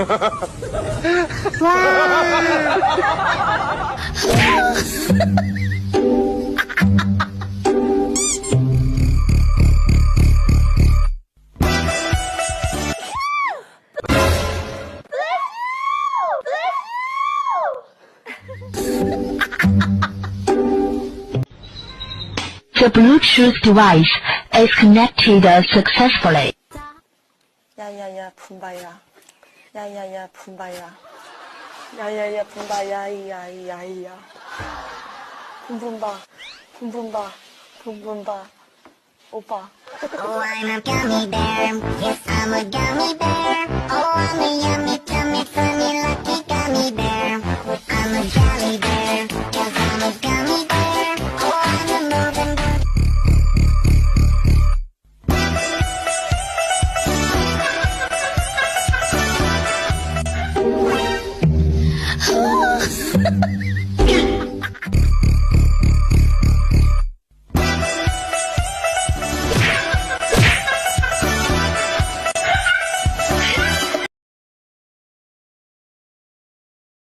The Bluetooth device is connected successfully. 야야야 품바야. 야야야 품바야. 야야야 품바야 이야이야이야. 붐붐바. 붐붐바. 붐붐바. 오빠. Oh, I'm a gummy bear. Yes, I'm a gummy bear. Oh, I'm a yummy, tummy, funny, lucky gummy bear. I'm a jelly bear. Yes, I'm a gummy bear.